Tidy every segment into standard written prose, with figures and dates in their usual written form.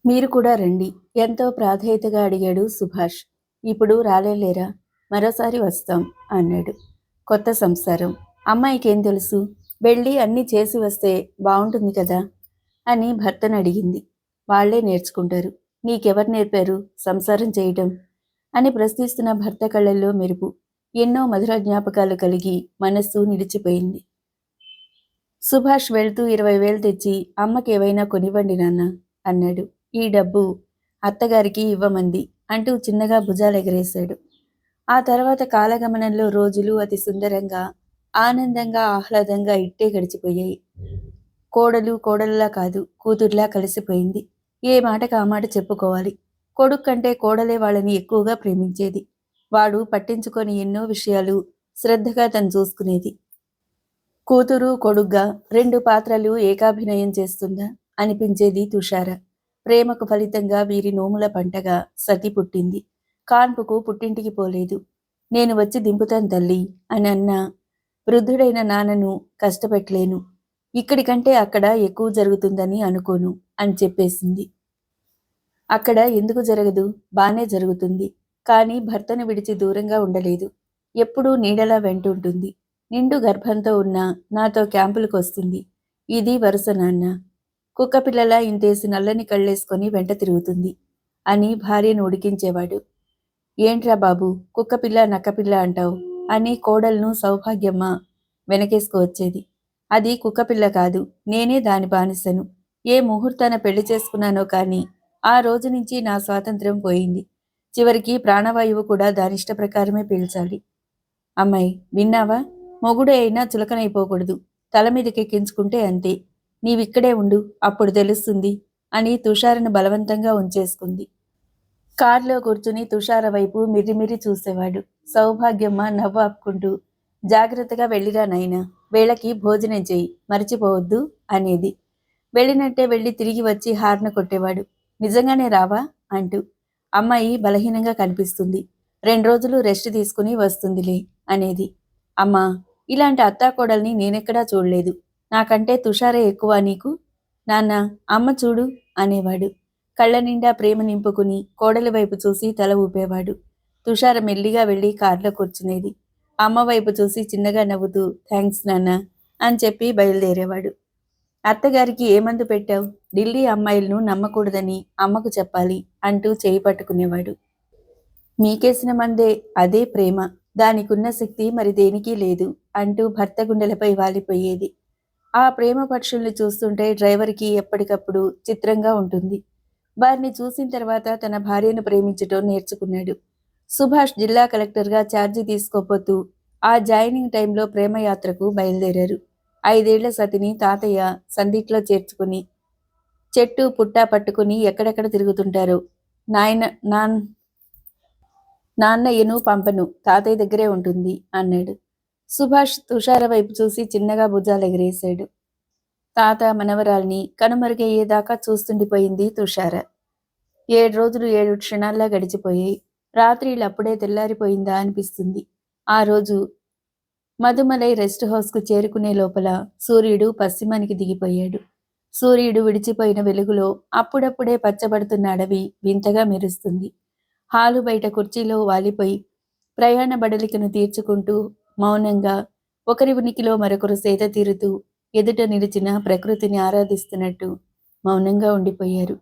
మీరు కూడా రండి ఎంతో ప్రాధేయతగా అడిగాడు సుభాష్. ఇప్పుడు రాలేలేరా? మరోసారి వస్తాం అన్నాడు. కొత్త సంసారం. అమ్మాయికేం తెలుసు? వెళ్ళి అన్నీ చేసి వస్తే బావుంటుంది కదా అని భర్తను అడిగింది. వాళ్లే నేర్చుకుంటారు. నీకెవరు నేర్పారు సంసారం చేయటం అని ప్రశ్నిస్తున్న భర్త కళ్ళల్లో మెరుపు. ఎన్నో మధుర జ్ఞాపకాలు కలిగి మనస్సు నిలిచిపోయింది. సుభాష్ వెళ్తూ 20,000 తెచ్చి అమ్మకేవైనా కొనివ్వండి నాన్న అన్నాడు. ఈ డబ్బు అత్తగారికి ఇవ్వమంది అంటూ చిన్నగా భుజాలెగరేశాడు. ఆ తర్వాత కాలగమనంలో రోజులు అతి సుందరంగా, ఆనందంగా, ఆహ్లాదంగా ఇట్టే గడిచిపోయాయి. కోడలు కోడలులా కాదు, కూతుర్లా కలిసిపోయింది. ఏ మాటకు ఆ మాట చెప్పుకోవాలి. కొడుకు కంటే కోడలే వాళ్ళని ఎక్కువగా ప్రేమించేది. వాడు పట్టించుకొని ఎన్నో విషయాలు శ్రద్ధగా తను చూసుకునేది. కూతురు కొడుగ్గా 2 పాత్రలు ఏకాభినయం చేస్తుందా అనిపించేది తుషార. ప్రేమకు ఫలితంగా వీరి నోముల పంటగా సతి పుట్టింది. కాన్పుకు పుట్టింటికి పోలేదు. నేను వచ్చి దింపుతాను తల్లి అని అన్న వృద్ధుడైన నాన్నను కష్టపెట్టలేను. ఇక్కడికంటే అక్కడ ఎక్కువ జరుగుతుందని అనుకోను అని చెప్పేసింది. అక్కడ ఎందుకు జరగదు? బానే జరుగుతుంది. కానీ భర్తను విడిచి దూరంగా ఉండలేదు. ఎప్పుడూ నీడలా వెంటుంటుంది. నిండు గర్భంతో ఉన్న నాతో క్యాంపులకు వస్తుంది. ఇది వరుస నాన్న. కుక్కపిల్లలా ఇంతేసి నల్లని కళ్ళేసుకొని వెంట తిరుగుతుంది అని భార్యను ఉడికించేవాడు. ఏంట్రా బాబు కుక్కపిల్ల నక్కపిల్ల అంటావు అని కోడలను సౌభాగ్యమ్మ వెనకేసుకువచ్చేది. అది కుక్కపిల్ల కాదు, నేనే దాని బానిసను. ఏ ముహూర్తాన పెళ్లి చేసుకున్నానో కానీ ఆ రోజు నుంచి నా స్వాతంత్ర్యం పోయింది. చివరికి ప్రాణవాయువు కూడా దానిష్ట ప్రకారమే పీల్చాలి. అమ్మాయి విన్నావా? మొగుడే అయినా చులకనైపోకూడదు. తల మీదకెక్కించుకుంటే అంతే. నీవిక్కడే ఉండు, అప్పుడు తెలుస్తుంది అని తుషారను బలవంతంగా ఉంచేసుకుంది. కారులో కూర్చుని తుషార వైపు మిర్రిమిర్రి చూసేవాడు. సౌభాగ్యమ్మ నవ్వు ఆపుకుంటూ, జాగ్రత్తగా వెళ్ళిరా నాయనా, వేళకి భోజనం చెయ్యి, మరిచిపోవద్దు అనేది. వెళ్ళినట్టే వెళ్ళి తిరిగి వచ్చి హార్న కొట్టేవాడు. నిజంగానే రావా అంటూ. అమ్మాయి బలహీనంగా కనిపిస్తుంది, 2 రోజులు రెస్ట్ తీసుకుని వస్తుందిలే అనేది. అమ్మా, ఇలాంటి అత్తాకోడల్ని నేనెక్కడా చూడలేదు. నాకంటే తుషారే ఎక్కువ నీకు. నాన్న, అమ్మ చూడు అనేవాడు. కళ్ళ నిండా ప్రేమ నింపుకుని కోడలి వైపు చూసి తల ఊపేవాడు. తుషార మెల్లిగా వెళ్ళి కారులో కూర్చునేది. అమ్మ వైపు చూసి చిన్నగా నవ్వుతూ థ్యాంక్స్ నాన్న అని చెప్పి బయలుదేరేవాడు. అత్తగారికి ఏ మందు పెట్టావు? ఢిల్లీ అమ్మాయిలను నమ్మకూడదని అమ్మకు చెప్పాలి అంటూ చేయి పట్టుకునేవాడు. మీకేసిన మందే, అదే ప్రేమ, దానికున్న శక్తి మరి దేనికి లేదు అంటూ భర్త గుండెలపై వాలిపోయేది. ఆ ప్రేమ పక్షుల్ని చూస్తుంటే డ్రైవర్కి ఎప్పటికప్పుడు చిత్రంగా ఉంటుంది. వారిని చూసిన తర్వాత తన భార్యను ప్రేమించటం నేర్చుకున్నాడు. సుభాష్ జిల్లా కలెక్టర్గా ఛార్జీ తీసుకోపోతూ ఆ జాయినింగ్ టైంలో ప్రేమయాత్రకు బయలుదేరారు. 5 ఏళ్ల సతిని తాతయ్య సందిట్లో చేర్చుకుని చెట్టు పుట్ట పట్టుకుని ఎక్కడెక్కడ తిరుగుతుంటారో. నాన్నయ్యను పంపను, తాతయ్య దగ్గరే ఉంటుంది అన్నాడు. సుభాష్ తుషార వైపు చూసి చిన్నగా భుజాలెగరేశాడు. తాత మనవరాల్ని కనుమరుగయ్యేదాకా చూస్తుండిపోయింది తుషార. 7 రోజులు 7 క్షణాల్లా గడిచిపోయాయి. రాత్రిళ్ళు అప్పుడే తెల్లారిపోయిందా అనిపిస్తుంది. ఆ రోజు మధుమలై రెస్ట్ హౌస్కు చేరుకునే లోపల సూర్యుడు పశ్చిమానికి దిగిపోయాడు. సూర్యుడు విడిచిపోయిన వెలుగులో అప్పుడప్పుడే పచ్చబడుతున్న అడవి వింతగా మెరుస్తుంది. హాలు బయట కుర్చీలో వాలిపోయి ప్రయాణ బడలికను తీర్చుకుంటూ మౌనంగా ఒకరి ఉనికిలో మరొకరు సేద తీరుతూ ఎదుట నిలిచిన ప్రకృతిని ఆరాధిస్తున్నట్టు మౌనంగా ఉండిపోయారు.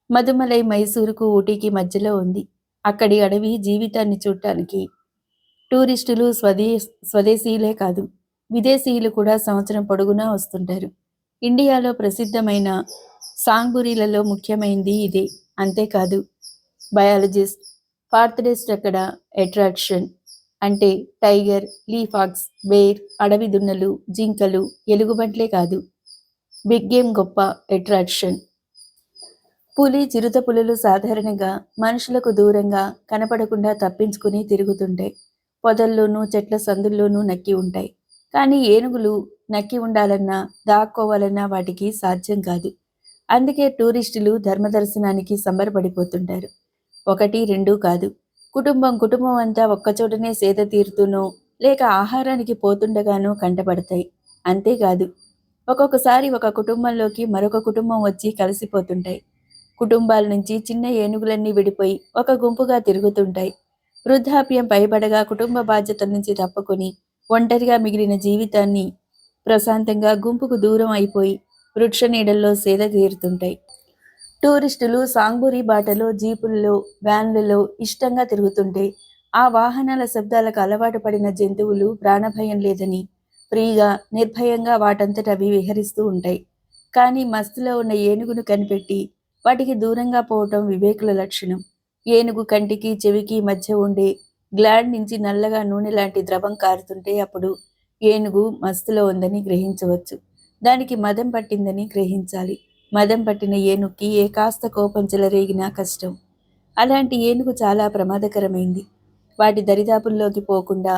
మధుమలై మైసూరుకు ఊటీకి మధ్యలో ఉంది. అక్కడి అడవి జీవితాన్ని చూడటానికి టూరిస్టులు స్వదేశీయులే కాదు, విదేశీయులు కూడా సంవత్సరం పొడుగునా వస్తుంటారు. ఇండియాలో ప్రసిద్ధమైన సాంగ్బురీలలో ముఖ్యమైనది ఇదే. అంతేకాదు, బయాలజిస్ట్, ఫార్తడెస్ట్ అక్కడ అట్రాక్షన్. అంటే టైగర్, లీఫాక్స్, బేర్, అడవి దున్నలు, జింకలు, ఎలుగుబంట్లే కాదు, బిగ్ గేమ్ గొప్ప అట్రాక్షన్. పులి, చిరుత పులులు సాధారణంగా మనుషులకు దూరంగా కనపడకుండా తప్పించుకుని తిరుగుతుంటాయి. పొదల్లోనూ చెట్ల సందుల్లోనూ నక్కి ఉంటాయి. కానీ ఏనుగులు నక్కి ఉండాలన్నా దాక్కోవాలన్నా వాటికి సాధ్యం కాదు. అందుకే టూరిస్టులు ధర్మదర్శనానికి సంబరపడిపోతుంటారు. 1, 2 కాదు, కుటుంబం అంతా ఒక్కచోటనే సేద తీరుతూనో లేక ఆహారానికి పోతుండగానో కంటపడతాయి. అంతేకాదు, ఒక్కొక్కసారి ఒక కుటుంబంలోకి మరొక కుటుంబం వచ్చి కలిసిపోతుంటాయి. కుటుంబాల నుంచి చిన్న ఏనుగులన్నీ విడిపోయి ఒక గుంపుగా తిరుగుతుంటాయి. వృద్ధాప్యం పైబడగా కుటుంబ బాధ్యతల నుంచి తప్పుకొని ఒంటరిగా మిగిలిన జీవితాన్ని ప్రశాంతంగా గుంపుకు దూరం అయిపోయి వృక్ష నీడల్లో సేద తీరుతుంటాయి. టూరిస్టులు సాంగ్బురి బాటలో, జీపుల్లో, వ్యాన్లలో ఇష్టంగా తిరుగుతుంటే ఆ వాహనాల శబ్దాలకు అలవాటు పడిన జంతువులు ప్రాణభయం లేదని ఫ్రీగా, నిర్భయంగా వాటంతట అవి విహరిస్తూ ఉంటాయి. కానీ మస్తులో ఉన్న ఏనుగును కనిపెట్టి వాటికి దూరంగా పోవటం వివేకుల లక్షణం. ఏనుగు కంటికి, చెవికి మధ్య ఉండే గ్లాండ్ నుంచి నల్లగా నూనె లాంటి ద్రవం కారుతుంటే అప్పుడు ఏనుగు మస్తులో ఉందని గ్రహించవచ్చు. దానికి మదం పట్టిందని గ్రహించాలి. మదం పట్టిన ఏనుగుకి ఏ కాస్త కోపం చెలరేగినా కష్టం. అలాంటి ఏనుగు చాలా ప్రమాదకరమైంది. వాటి దరిదాపుల్లోకి పోకుండా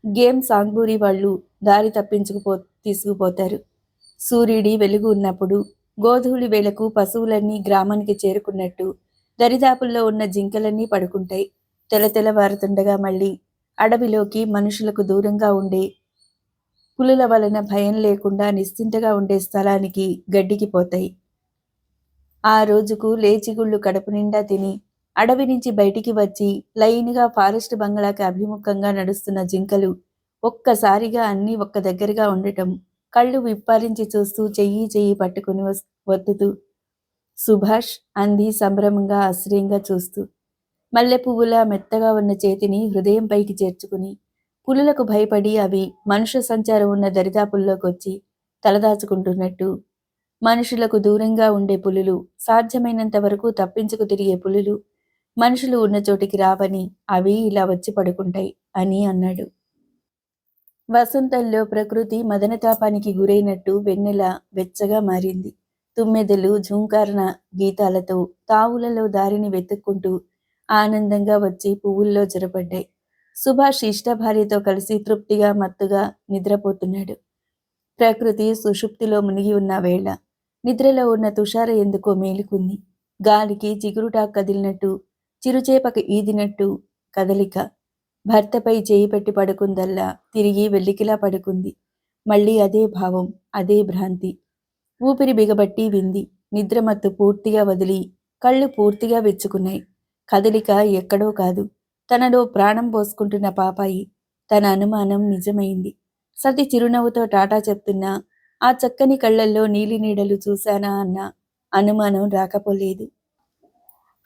గేమ్ సాంగ్బూరి వాళ్ళు దారి తీసుకుపోతారు. సూర్యుడి వెలుగు ఉన్నప్పుడు గోధూళి వేళకు పశువులన్నీ గ్రామానికి చేరుకున్నట్టు దరిదాపుల్లో ఉన్న జింకలన్నీ పడుకుంటాయి. తెలతెలవారుతుండగా మళ్ళీ అడవిలోకి మనుషులకు దూరంగా ఉండే పులుల వలన భయం లేకుండా నిశ్చింతగా ఉండే స్థలానికి గడ్డికి పోతాయి. ఆ రోజుకు లేచిగుళ్ళు కడుపు నిండా తిని అడవి నుంచి బయటికి వచ్చి లైన్గా ఫారెస్ట్ బంగ్లాకి అభిముఖంగా నడుస్తున్న జింకలు ఒక్కసారిగా అన్నీ ఒక్క దగ్గరగా ఉండటం కళ్ళు విప్పారించి చూస్తూ చెయ్యి పట్టుకుని వత్తుతూ. సుభాష్ అంది సంభ్రమంగా ఆశ్చర్యంగా చూస్తూ. మల్లె పువ్వులా మెత్తగా ఉన్న చేతిని హృదయం పైకి చేర్చుకుని పులులకు భయపడి అవి మనుష్య సంచారం ఉన్న దరిదాపుల్లోకొచ్చి తలదాచుకుంటున్నట్టు. మనుషులకు దూరంగా ఉండే పులులు, సాధ్యమైనంత వరకు తప్పించుకు తిరిగే పులులు మనుషులు ఉన్న చోటికి రావని అవి ఇలా వచ్చి పడుకుంటాయి అని అన్నాడు. వసంతంలో ప్రకృతి మదనతాపానికి గురైనట్టు వెన్నెల వెచ్చగా మారింది. తుమ్మెదలు ఝూంకారణ గీతాలతో తావులలో దారిని వెతుక్కుంటూ ఆనందంగా వచ్చి పువ్వుల్లో జొరపడ్డాయి. సుభాష్ ఇష్టభార్యతో కలిసి తృప్తిగా మత్తుగా నిద్రపోతున్నాడు. ప్రకృతి సుషుప్తిలో మునిగి ఉన్న వేళ నిద్రలో ఉన్న తుషార ఎందుకో మేలుకుంది. గాలికి చిగురుటాకు కదిలినట్టు, చిరుచేపకు ఈదినట్టు కదలిక. భర్తపై చేయి పెట్టి పడుకుందల్లా తిరిగి వెల్లికిలా పడుకుంది. మళ్ళీ అదే భావం, అదే భ్రాంతి. ఊపిరి బిగబట్టి వింది. నిద్రమత్తు పూర్తిగా వదిలి కళ్ళు పూర్తిగా విచ్చుకున్నాయి. కదలిక ఎక్కడో కాదు, తనలో ప్రాణం పోసుకుంటున్న పాపాయి. తన అనుమానం నిజమైంది. సతి చిరునవ్వుతో టాటా చెప్తున్నా ఆ చక్కని కళ్ళల్లో నీలి నీడలు చూశానా అన్న అనుమానం రాకపోలేదు.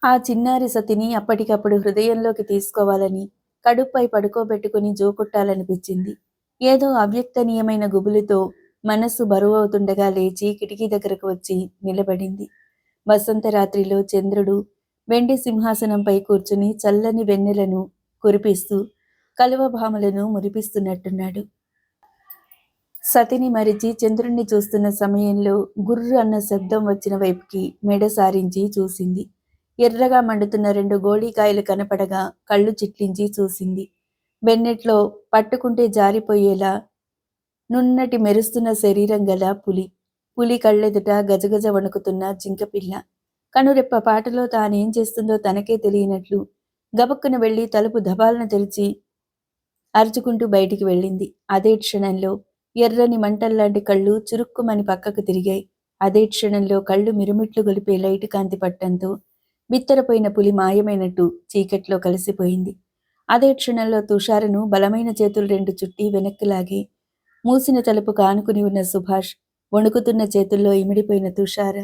ఆ చిన్నారి సతిని అప్పటికప్పుడు హృదయంలోకి తీసుకోవాలని కడుపై పడుకోబెట్టుకుని జోకొట్టాలనిపించింది. ఏదో అవ్యక్తనీయమైన గుబులుతో మనస్సు బరువవుతుండగా లేచి కిటికీ దగ్గరకు వచ్చి నిలబడింది. వసంతరాత్రిలో చంద్రుడు వెండి సింహాసనంపై కూర్చుని చల్లని వెన్నెలను కురిపిస్తూ కలువభామలను మురిపిస్తున్నట్టున్నాడు. సతిని మరిచి చంద్రుణ్ణి చూస్తున్న సమయంలో గుర్రు అన్న శబ్దం వచ్చిన వైపుకి మెడ సారించి చూసింది. ఎర్రగా మండుతున్న 2 గోళీకాయలు కనపడగా కళ్ళు చిట్లించి చూసింది. వెన్నెట్లో పట్టుకుంటే జారిపోయేలా నున్నటి మెరుస్తున్న శరీరం గల పులి. పులి కళ్ళెదుట గజగజ వణుకుతున్న జింకపిల్ల. కనురెప్ప పాటలో తానేం చేస్తుందో తనకే తెలియనట్లు గబక్కున వెళ్లి తలుపు దబాలన తెరిచి అరుచుకుంటూ బయటికి వెళ్ళింది. అదే క్షణంలో ఎర్రని మంటల్లాంటి కళ్ళు చురుక్కుమని పక్కకు తిరిగాయి. అదే క్షణంలో కళ్ళు మిరుమిట్లు గొలిపే లైటు కాంతి పట్టంతో బిత్తరపోయిన పులి మాయమైనట్టు చీకట్లో కలిసిపోయింది. అదే క్షణంలో తుషారను బలమైన చేతులు 2 చుట్టి వెనక్కిలాగి మూసిన తలుపు కానుకుని ఉన్న సుభాష్, వణుకుతున్న చేతుల్లో ఇమిడిపోయిన తుషార.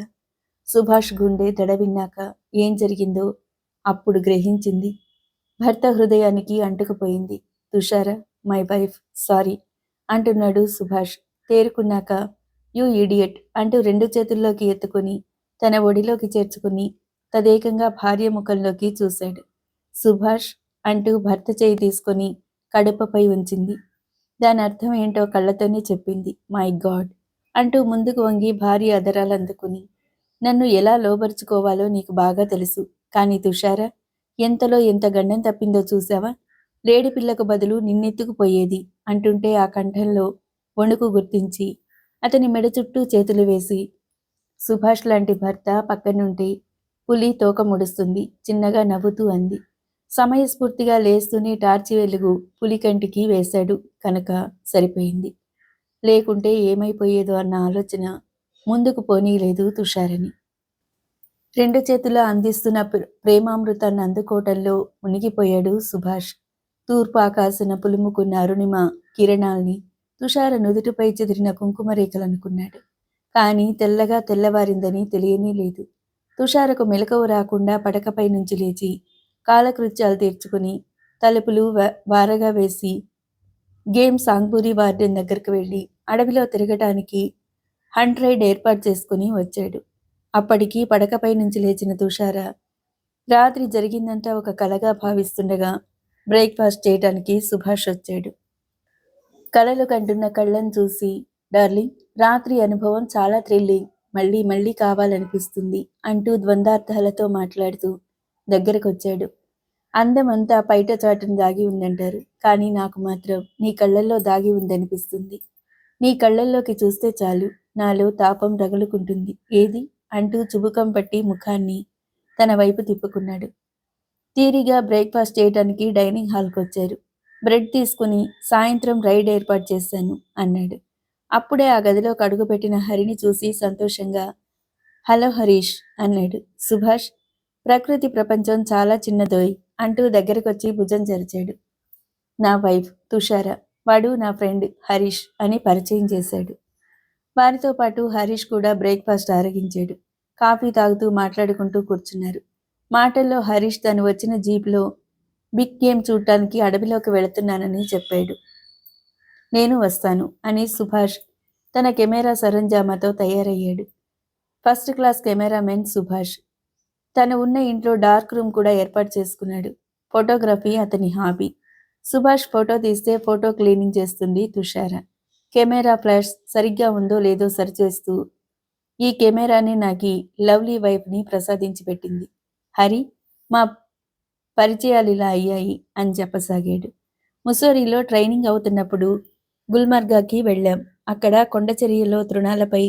సుభాష్ గుండె దడ విన్నాక ఏం జరిగిందో అప్పుడు గ్రహించింది. భర్త హృదయానికి అంటుకుపోయింది. తుషార, మై వైఫ్, సారీ అంటున్నాడు సుభాష్. తేరుకున్నాక యూ ఇడియట్ అంటూ 2 చేతుల్లోకి ఎత్తుకుని తన ఒడిలోకి చేర్చుకుని తదేకంగా భార్య ముఖంలోకి చూశాడు. సుభాష్ అంటూ భర్త చేయి తీసుకొని కడుపపై ఉంచింది. దాని అర్థం ఏంటో కళ్ళతోనే చెప్పింది. మై గాడ్ అంటూ ముందుకు వంగి భార్య అదరాలు అందుకుని, నన్ను ఎలా లోబరుచుకోవాలో నీకు బాగా తెలుసు. కానీ తుషారా, ఎంతలో ఎంత గండం తప్పిందో చూసావా? లేడి పిల్లకు బదులు నిన్నెత్తుకుపోయేది అంటుంటే ఆ కంఠంలో వణుకు గుర్తించి అతని మెడ చుట్టూ చేతులు వేసి, సుభాష్ లాంటి భర్త పక్కనుంటే పులి తోక ముడుస్తుంది చిన్నగా నవ్వుతూ అంది. సమయస్ఫూర్తిగా లేస్తూనే టార్చి వెలుగు పులి కంటికి వేశాడు కనుక సరిపోయింది. లేకుంటే ఏమైపోయేదో అన్న ఆలోచన ముందుకు పోనీలేదు తుషారని. రెండు చేతులా అందిస్తున్న ప్రేమామృతాన్ని అందుకోవటంలో మునిగిపోయాడు సుభాష్. తూర్పు ఆకాశన పులుముకున్న అరుణిమ కిరణాల్ని, తుషార నుదుటిపై చెదిరిన కుంకుమ రేఖలనుకున్నాడు. కానీ తెల్లగా తెల్లవారిందని తెలియనే లేదు. తుషారకు మెలకువ రాకుండా పడకపై నుంచి లేచి కాలకృత్యాలు తీర్చుకుని తలుపులు వారగా వేసి గేమ్ సాంగ్బూరి వార్డెన్ దగ్గరకు వెళ్ళి అడవిలో తిరగటానికి హంట్ రైడ్ ఏర్పాటు చేసుకుని వచ్చాడు. అప్పటికి పడకపై నుంచి లేచిన తుషార రాత్రి జరిగిందంతా ఒక కలగా భావిస్తుండగా బ్రేక్ఫాస్ట్ చేయటానికి సుభాష్ వచ్చాడు. కలలు కంటున్న కళ్ళను చూసి, డార్లింగ్, రాత్రి అనుభవం చాలా థ్రిల్లింగ్, మళ్ళీ మళ్ళీ కావాలనిపిస్తుంది అంటూ ద్వంద్వార్థాలతో మాట్లాడుతూ దగ్గరకొచ్చాడు. అందమంతా పైట చాటును దాగి ఉందంటారు, కానీ నాకు మాత్రం నీ కళ్ళల్లో దాగి ఉందనిపిస్తుంది. నీ కళ్ళల్లోకి చూస్తే చాలు నాలో తాపం రగులుకుంటుంది. ఏది అంటూ చుబుకం పట్టి ముఖాన్ని తన వైపు తిప్పుకున్నాడు. తీరిగా బ్రేక్ఫాస్ట్ చేయడానికి డైనింగ్ హాల్కి వచ్చారు. బ్రెడ్ తీసుకుని సాయంత్రం రైడ్ ఏర్పాటు చేశాను అన్నాడు. అప్పుడే ఆ గదిలోకి అడుగుపెట్టిన హరిని చూసి సంతోషంగా హలో హరీష్ అన్నాడు. సుభాష్, ప్రకృతి ప్రపంచం చాలా చిన్నదోయ్ అంటూ దగ్గరకొచ్చి భుజం జరిచాడు. నా వైఫ్ తుషార, వాడు నా ఫ్రెండ్ హరీష్ అని పరిచయం చేశాడు. వారితో పాటు హరీష్ కూడా బ్రేక్ఫాస్ట్ ఆరగించాడు. కాఫీ తాగుతూ మాట్లాడుకుంటూ కూర్చున్నారు. మాటల్లో హరీష్ తను వచ్చిన జీప్లో బిగ్ గేమ్ చూడటానికి అడవిలోకి వెళుతున్నానని చెప్పాడు. నేను వస్తాను అని సుభాష్ తన కెమెరా సరంజామాతో తయారయ్యాడు. First class cameraman Subhash. తను ఉన్న ఇంట్లో డార్క్ రూమ్ కూడా ఏర్పాటు చేసుకున్నాడు. ఫోటోగ్రఫీ అతని హాబీ. సుభాష్ ఫోటో తీస్తే ఫోటో క్లీనింగ్ చేస్తుంది తుషార. కెమెరా ఫ్లాష్ సరిగ్గా ఉందో లేదో సరిచేస్తూ ఈ కెమెరాని నాకు లవ్లీ వైఫ్ని ప్రసాదించి పెట్టింది. హరి, మా పరిచయాలు ఇలా అయ్యాయి అని చెప్పసాగాడు. ముసోరిలో ట్రైనింగ్ అవుతున్నప్పుడు గుల్మర్గాకి వెళ్ళాం. అక్కడ కొండచర్యలో తృణాలపై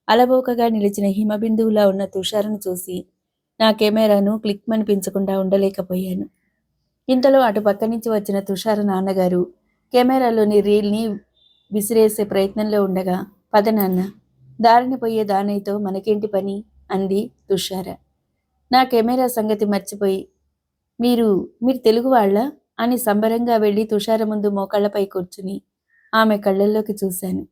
అలవోకగా నిలిచిన హిమబిందువులా ఉన్న తుషారను చూసి నా కెమెరాను క్లిక్మనిపించకుండా ఉండలేకపోయాను. ఇంతలో అటు పక్క నుంచి వచ్చిన తుషార నాన్నగారు కెమెరాలోని రీల్ని విసిరేసే ప్రయత్నంలో ఉండగా, పద నాన్న, దారిన పోయే దానయ్యతో మనకేంటి పని అంది తుషార. నా కెమెరా సంగతి మర్చిపోయి, మీరు తెలుగు వాళ్ళ అని సంబరంగా వెళ్ళి తుషార ముందు మోకాళ్లపై కూర్చుని ఆమె కళ్ళల్లోకి చూశాను.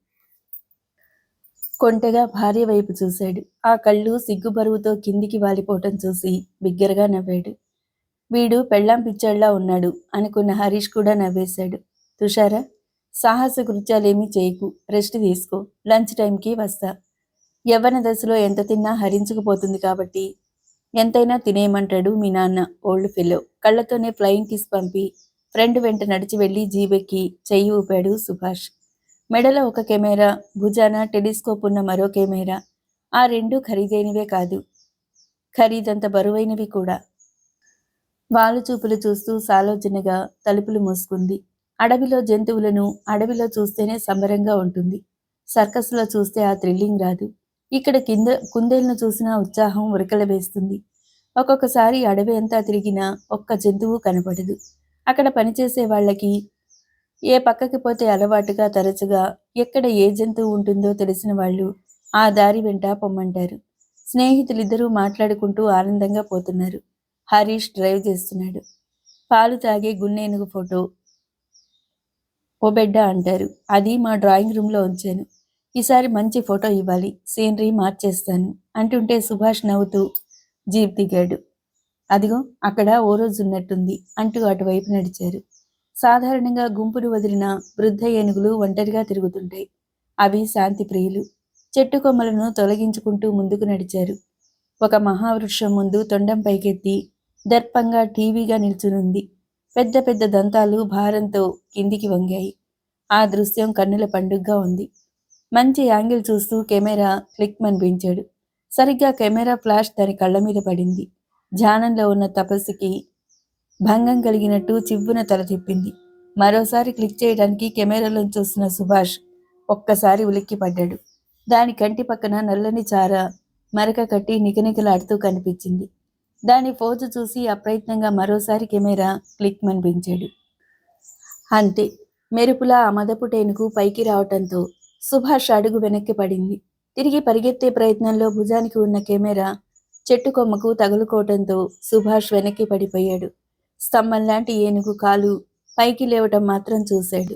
కొంటెగా భార్య వైపు చూశాడు. ఆ కళ్ళు సిగ్గుబరువుతో కిందికి వాలిపోవటం చూసి బిగ్గరగా నవ్వాడు. వీడు పెళ్ళాం పిచ్చాళ్లా ఉన్నాడు అనుకున్న హరీష్ కూడా నవ్వేశాడు. తుషార, సాహస కృత్యాలేమీ చేయకు, రెస్ట్ తీసుకో, లంచ్ టైంకి వస్తా. యవ్వన దశలో ఎంత తిన్నా హరించుకుపోతుంది కాబట్టి ఎంతైనా తినేయమంటాడు మీ నాన్న, ఓల్డ్ ఫెలో. కళ్ళతోనే ఫ్లయింగ్ కిస్ పంపి ఫ్రెండ్ వెంట నడిచి వెళ్ళి జీబెక్కి చెయ్యి ఊపాడు సుభాష్. మెడలో ఒక కెమెరా, భుజాన టెలిస్కోప్ ఉన్న మరో కెమెరా. ఆ రెండూ ఖరీదైనవే కాదు, ఖరీదంత బరువైనవి కూడా. వాళ్ళు చూపులు చూస్తూ సాలోచనగా తలుపులు మూసుకుంది. అడవిలో జంతువులను అడవిలో చూస్తేనే సంబరంగా ఉంటుంది. సర్కస్లో చూస్తే ఆ థ్రిల్లింగ్ రాదు. ఇక్కడ కుందేలను చూసినా ఉత్సాహం ఉరకల వేస్తుంది. ఒక్కొక్కసారి అడవి అంతా తిరిగినా ఒక్క జంతువు కనపడదు. అక్కడ పనిచేసే వాళ్ళకి ఏ పక్కకి పోతే అలవాటుగా తరచుగా ఎక్కడ ఏ జంతువు ఉంటుందో తెలిసిన వాళ్ళు ఆ దారి వెంట పొమ్మంటారు. స్నేహితులిద్దరూ మాట్లాడుకుంటూ ఆనందంగా పోతున్నారు. హరీష్ డ్రైవ్ చేస్తున్నాడు. పాలు తాగే గున్నేనుగు ఫోటో ఓ బిడ్డ అంటారు. అది మా డ్రాయింగ్ రూమ్లో ఉంచాను. ఈసారి మంచి ఫోటో ఇవ్వాలి, సీనరీ మార్చేస్తాను అంటుంటే సుభాష్ నవ్వుతూ జీప్ దిగాడు. అదిగో అక్కడ ఓ రోజు ఉన్నట్టుంది అంటూ అటువైపు నడిచారు. సాధారణంగా గుంపును వదిలిన వృద్ధ ఏనుగులు ఒంటరిగా తిరుగుతుంటాయి. అవి శాంతి ప్రియులు. చెట్టు కొమ్మలను తొలగించుకుంటూ ముందుకు నడిచారు. ఒక మహావృక్షం ముందు తొండం పైకెత్తి దర్పంగా టీవీగా నిల్చునుంది. పెద్ద పెద్ద దంతాలు భారంతో కిందికి వంగాయి. ఆ దృశ్యం కన్నుల పండుగగా ఉంది. మంచి యాంగిల్ చూస్తూ కెమెరా క్లిక్మనిపించాడు. సరిగ్గా కెమెరా ఫ్లాష్ దాని కళ్ళ మీద పడింది. ధ్యానంలో ఉన్న తపస్సుకి భంగం కలిగినట్టు చివ్వున తల తిప్పింది. మరోసారి క్లిక్ చేయడానికి కెమెరాలో చూస్తున్న సుభాష్ ఒక్కసారి ఉలిక్కిపడ్డాడు. దాని కంటి పక్కన నల్లని చార మరక కట్టి నికనికలాడుతూ కనిపించింది. దాని ఫోజు చూసి అప్రయత్నంగా మరోసారి కెమెరా క్లిక్మనిపించాడు. అంతే, మెరుపులా ఆ మదపుటేనుకు పైకి రావటంతో సుభాష్ అడుగు వెనక్కి పడింది. తిరిగి పరిగెత్తే ప్రయత్నంలో భుజానికి ఉన్న కెమెరా చెట్టు కొమ్మకు తగులుకోవటంతో సుభాష్ వెనక్కి పడిపోయాడు. స్తంభం లాంటి ఏనుగు కాలు పైకి లేవటం మాత్రం చూశాడు.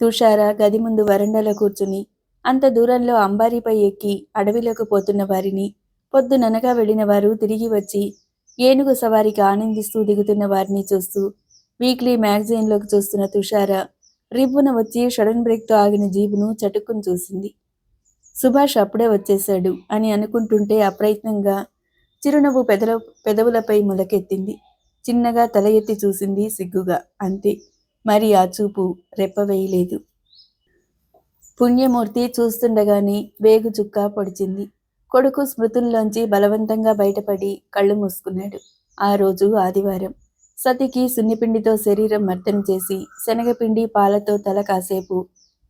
తుషార గది ముందు వరండాలో కూర్చుని అంత దూరంలో అంబారీపై ఎక్కి అడవిలోకి పోతున్న వారిని, పొద్దుననగా వెళ్లిన వారు తిరిగి వచ్చి ఏనుగు సవారికి ఆనందిస్తూ దిగుతున్న వారిని చూస్తూ వీక్లీ మ్యాగజైన్లోకి చూస్తున్న తుషార రివ్వున వచ్చి సడన్ బ్రేక్తో ఆగిన జీబును చటుక్కుని చూసింది. సుభాష్ అప్పుడే వచ్చేశాడు అని అనుకుంటుంటే అప్రయత్నంగా చిరునవ్వు పెదవులపై మొలకెత్తింది. చిన్నగా తల ఎత్తి చూసింది సిగ్గుగా, అంతే. మరి ఆ చూపు రెప్పవేయలేదు. పుణ్యమూర్తి చూస్తుండగానే వేగు చుక్క పొడిచింది. కొడుకు స్మృతుల్లోంచి బలవంతంగా బయటపడి కళ్ళు మూసుకున్నాడు. ఆ రోజు ఆదివారం. సతికి సున్నిపిండితో శరీరం మర్దన చేసి శనగపిండి పాలతో తల కాసేపు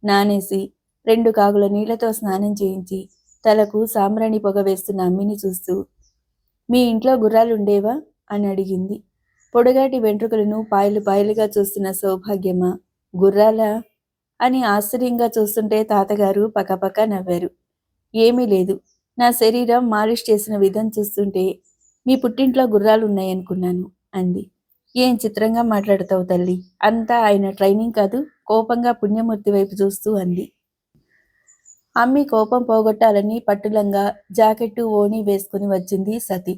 నానేసి 2 కాగుల నీళ్లతో స్నానం చేయించి తలకు సాంబ్రాణి పొగ వేస్తున్న అమ్మిని చూస్తూ, మీ ఇంట్లో గుర్రాలుండేవా అని అడిగింది. పొడగాటి వెంట్రుకలను పాయలు పాయలుగా చూస్తున్న సౌభాగ్యమ్మ, గుర్రాలా అని ఆశ్చర్యంగా చూస్తుంటే తాతగారు పకపక నవ్వారు. ఏమీ లేదు, నా శరీరం మాలిష్ చేసిన విధం చూస్తుంటే మీ పుట్టింట్లో గుర్రాలున్నాయనుకున్నాను అంది. ఏం చిత్రంగా మాట్లాడతావు తల్లి, అంతా ఆయన ట్రైనింగ్ కాదు, కోపంగా పుణ్యమూర్తి వైపు చూస్తూ అంది. అమ్మి కోపం పోగొట్టాలని పట్టులంగా జాకెట్టు ఓణి వేసుకుని వచ్చింది సతి.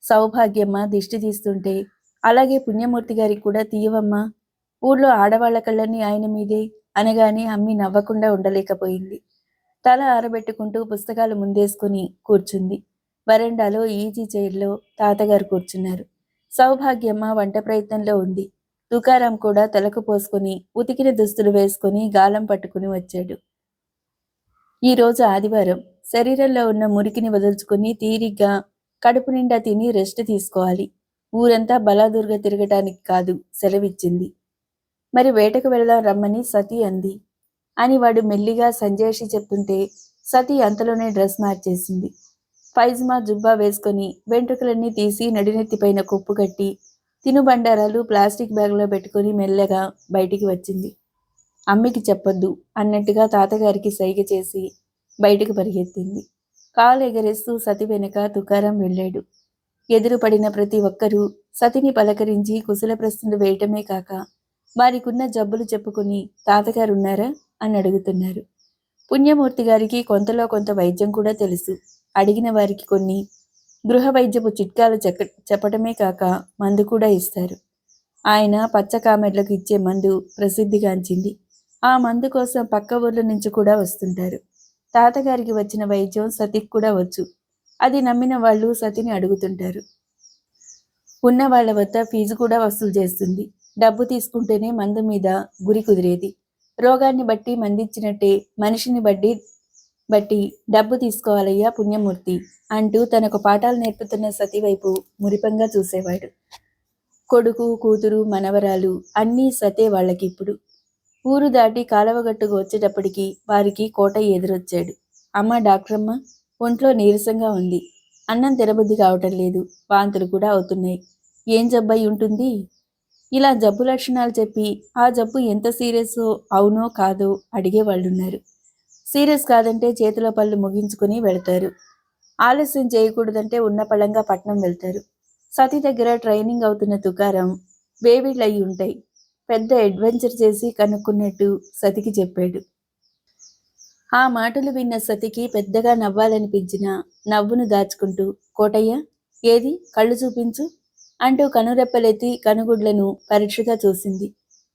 సౌభాగ్యమ్మ దిష్టి తీస్తుంటే, అలాగే పుణ్యమూర్తి గారికి కూడా తీయవమ్మా, ఊళ్ళో ఆడవాళ్ల కళ్ళన్నీ ఆయన మీదే అనగానే అమ్మి నవ్వకుండా ఉండలేకపోయింది. తల ఆరబెట్టుకుంటూ పుస్తకాలు ముందేసుకుని కూర్చుంది. వరండాలో ఈజీ చైర్లో తాతగారు కూర్చున్నారు. సౌభాగ్యమ్మ వంట ప్రయత్నంలో ఉంది. తుకారాం కూడా తలకు పోసుకుని ఉతికిన దుస్తులు వేసుకుని గాలం పట్టుకుని వచ్చాడు. ఈరోజు ఆదివారం. శరీరంలో ఉన్న మురికిని వదులుచుకుని తీరిగ్గా కడుపు నిండా తిని రెస్ట్ తీసుకోవాలి. ఊరంతా బలాదుర్గ తిరగటానికి కాదు సెలవిచ్చింది. మరి వేటకు వెళదాం రమ్మని సతీ అంది అని వాడు మెల్లిగా సంజేషి చెప్తుంటే సతీ అంతలోనే డ్రెస్ మార్చేసింది. పైజమా జుబ్బా వేసుకొని వెంట్రుకలన్నీ తీసి నడినెత్తిపైన కొప్పు కట్టి తినుబండారాలు ప్లాస్టిక్ బ్యాగ్లో పెట్టుకుని మెల్లగా బయటికి వచ్చింది. అమ్మికి చెప్పొద్దు అన్నట్టుగా తాతగారికి సైగ చేసి బయటకు పరిగెత్తింది. కాలు ఎగరేస్తూ సతి వెనుక తుకారం వెళ్ళాడు. ఎదురుపడిన ప్రతి ఒక్కరూ సతిని పలకరించి కుశల ప్రశ్నలు వేయటమే కాక వారికున్న జబ్బులు చెప్పుకుని తాతగారున్నారా అని అడుగుతున్నారు. పుణ్యమూర్తి గారికి కొంతలో కొంత వైద్యం కూడా తెలుసు. అడిగిన వారికి కొన్ని గృహ వైద్యపు చిట్కాలు చెప్పటమే కాక మందు కూడా ఇస్తారు. ఆయన పచ్చకామెర్లకు ఇచ్చే మందు ప్రసిద్ధిగాంచింది. ఆ మందు కోసం పక్క ఊర్ల నుంచి కూడా వస్తుంటారు. తాతగారికి వచ్చిన వైద్యం సతికి కూడా వచ్చు. అది నమ్మిన వాళ్ళు సతిని అడుగుతుంటారు. ఉన్న వాళ్ల వద్ద ఫీజు కూడా వసూలు చేస్తుంది. డబ్బు తీసుకుంటేనే మందు మీద గురి కుదిరేది. రోగాన్ని బట్టి మందిచ్చినట్టే మనిషిని బట్టి డబ్బు తీసుకోవాలయ్యా పుణ్యమూర్తి అంటూ తనకు పాఠాలు నేర్పుతున్న సతి వైపు మురిపంగా చూసేవాడు. కొడుకు కూతురు మనవరాలు అన్నీ సతే వాళ్ళకిప్పుడు. ఊరు దాటి కాలవగట్టుకు వచ్చేటప్పటికి వారికి కోటయ్య ఎదురొచ్చాడు. అమ్మ డాక్టరమ్మ, ఒంట్లో నీరసంగా ఉంది. అన్నం తినబుద్ధి కావటం లేదు. వాంతులు కూడా అవుతున్నాయి. ఏం జబ్బై ఉంటుంది? ఇలా జబ్బు లక్షణాలు చెప్పి ఆ జబ్బు ఎంత సీరియస్సో అవునో కాదో అడిగేవాళ్ళున్నారు. సీరియస్ కాదంటే చేతిలో పళ్ళు ముగించుకుని వెళతారు. ఆలస్యం చేయకూడదంటే ఉన్న పళంగా పట్నం వెళ్తారు. సతి దగ్గర ట్రైనింగ్ అవుతున్న తుకారం వేవిళ్ళయి ఉంటాయి. పెద్ద అడ్వెంచర్ చేసి కనుక్కున్నట్టు సతికి చెప్పాడు. ఆ మాటలు విన్న సతికి పెద్దగా నవ్వాలనిపించిన నవ్వును దాచుకుంటూ, కోటయ్య ఏది కళ్ళు చూపించు అంటూ కనురెప్పలెత్తి కనుగుడ్లను పరీక్షగా చూసింది.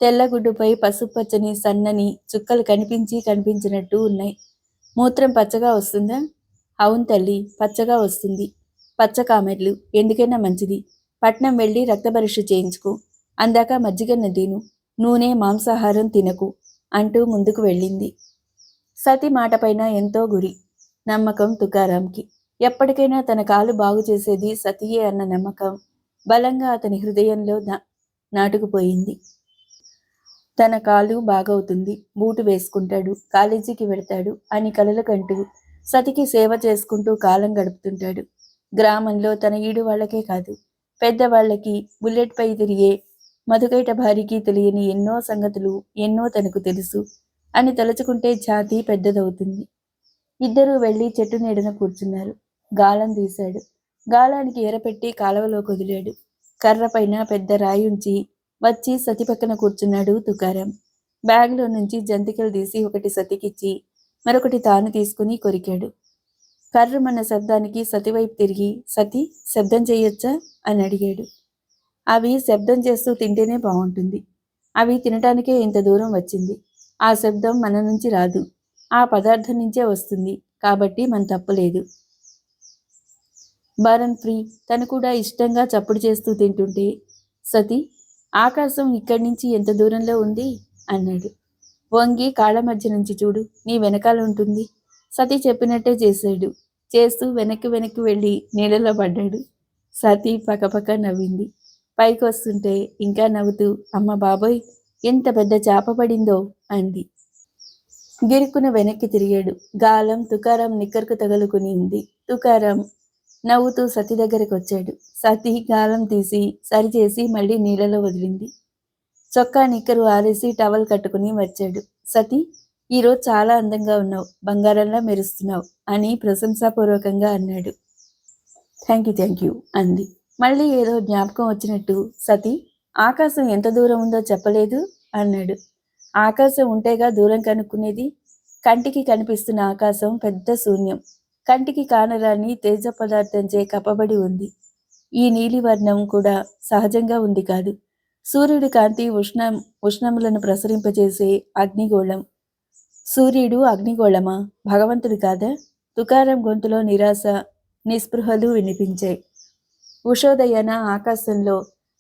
తెల్లగుడ్డుపై పసుపచ్చని సన్నని చుక్కలు కనిపించినట్టు ఉన్నాయి. మూత్రం పచ్చగా వస్తుందా? అవును తల్లి, పచ్చగా వస్తుంది. పచ్చ కామెర్లు ఎందుకైనా మంచిది. పట్నం వెళ్ళి రక్త పరీక్ష చేయించుకో. అందాక మజ్జిగన్న తిను, నూనె మాంసాహారం తినకు అంటూ ముందుకు వెళ్ళింది. సతి మాటపైన ఎంతో గురి, నమ్మకం తుకారాంకి. ఎప్పటికైనా తన కాలు బాగు చేసేది సతియే అన్న నమ్మకం బలంగా అతని హృదయంలో నాటుకుపోయింది. తన కాలు బాగవుతుంది, బూటు వేసుకుంటాడు, కాలేజీకి వెళతాడు అని కలలు కంటూ సతికి సేవ చేసుకుంటూ కాలం గడుపుతుంటాడు. గ్రామంలో తన ఈడు వాళ్లకే కాదు, పెద్దవాళ్లకి, బుల్లెట్పై తిరిగే మధుకైట భారీకి తెలియని ఎన్నో సంగతులు ఎన్నో తనకు తెలుసు అని తలుచుకుంటే ఛాతీ పెద్దదవుతుంది. ఇద్దరూ వెళ్ళి చెట్టు నీడన కూర్చున్నారు. గాలం తీశాడు. గాలానికి ఎరపెట్టి కాలవలోకి వదిలాడు. కర్రపైన పెద్ద రాయి ఉంచి వచ్చి సతి పక్కన కూర్చున్నాడు తుకారం. బ్యాగ్లో నుంచి జంతికలు తీసి ఒకటి సతికిచ్చి మరొకటి తాను తీసుకుని కొరికాడు. కర్రమన్న శబ్దానికి సతివైపు తిరిగి, సతి, శబ్దం చెయ్యొచ్చా అని అడిగాడు. అవి శబ్దం చేస్తూ తింటేనే బాగుంటుంది. అవి తినటానికే ఇంత దూరం వచ్చింది. ఆ శబ్దం మన నుంచి రాదు, ఆ పదార్థం నుంచే వస్తుంది. కాబట్టి మన తప్పులేదు. బారన్ప్రీ తను కూడా ఇష్టంగా చప్పుడు చేస్తూ తింటుంటే, సతి, ఆకాశం ఇక్కడి నుంచి ఎంత దూరంలో ఉంది అన్నాడు. వంగి కాళ్ళ మధ్య నుంచి చూడు, నీ వెనకాల ఉంటుంది. సతి చెప్పినట్టే చేశాడు. చేస్తూ వెనక్కి వెనక్కి వెళ్ళి నీళ్ళలో పడ్డాడు. సతి పకపక నవ్వింది. పైకి వస్తుంటే ఇంకా నవ్వుతూ, అమ్మ బాబోయ్, ఎంత పెద్ద చేప పడిందో అంది. గిరుక్కున వెనక్కి తిరిగాడు. గాలం తుకారం నిక్కరకు తగులుకుని ఉంది. తుకారం నవ్వుతూ సతి దగ్గరకు వచ్చాడు. సతి గాలం తీసి సరిచేసి మళ్ళీ నీళ్ళలో వదిలింది. చొక్కా నిక్కరు ఆరేసి టవల్ కట్టుకుని వచ్చాడు. సతి, ఈరోజు చాలా అందంగా ఉన్నావు, బంగారంలా మెరుస్తున్నావు అని ప్రశంసాపూర్వకంగా అన్నాడు. థ్యాంక్ యూ అంది. మళ్ళీ ఏదో జ్ఞాపకం వచ్చినట్టు, సతి, ఆకాశం ఎంత దూరం ఉందో చెప్పలేదు అన్నాడు. ఆకాశం ఉంటేగా దూరం కనుక్కునేది. కంటికి కనిపిస్తున్న ఆకాశం పెద్ద శూన్యం. కంటికి కానరాని తేజ పదార్థంచే కప్పబడి ఉంది. ఈ నీలివర్ణం కూడా సహజంగా ఉంది కాదు. సూర్యుడి కాంతి ఉష్ణములను ప్రసరింపజేసే అగ్నిగోళం. సూర్యుడు అగ్నిగోళమా? భగవంతుడు కాదా? తుకారం గొంతులో నిరాశ, నిస్పృహలు వినిపించాయి. ఉషోదయన ఆకాశంలో